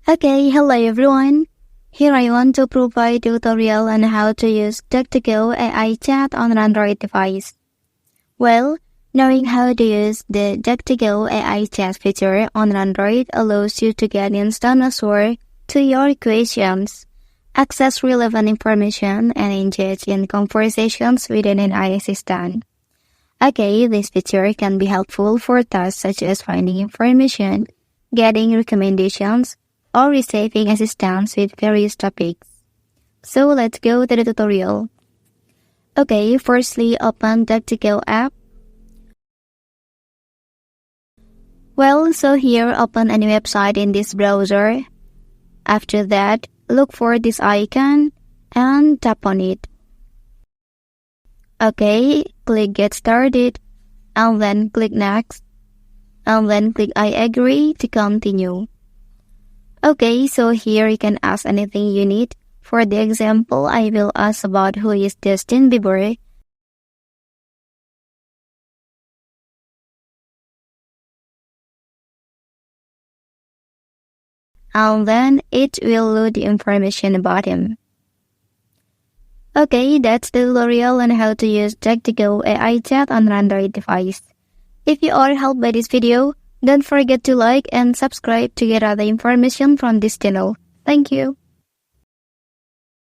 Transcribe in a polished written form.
Okay, hello everyone. Here I want to provide a tutorial on how to use DuckDuckGo AI chat on an Android device. Well, knowing how to use the DuckDuckGo AI chat feature on an Android allows you to get instant answer to your questions, access relevant information, and engage in conversations with an AI assistant. Okay, this feature can be helpful for tasks such as finding information, getting recommendations, or receiving assistance with various topics. So let's go to the tutorial. Okay, firstly open DuckDuckGo app. Well, so here open any website in this browser. After that, look for this icon and tap on it. Okay, click Get Started, and then click Next, and then click I agree to continue. Okay, so here you can ask anything you need. For the example, I will ask about who is Justin Bieber. And then it will load the information about him. Okay, that's the tutorial on how to use DuckDuckGo AI chat on an Android device. If you are helped by this video, don't forget to like and subscribe to get other information from this channel. Thank you.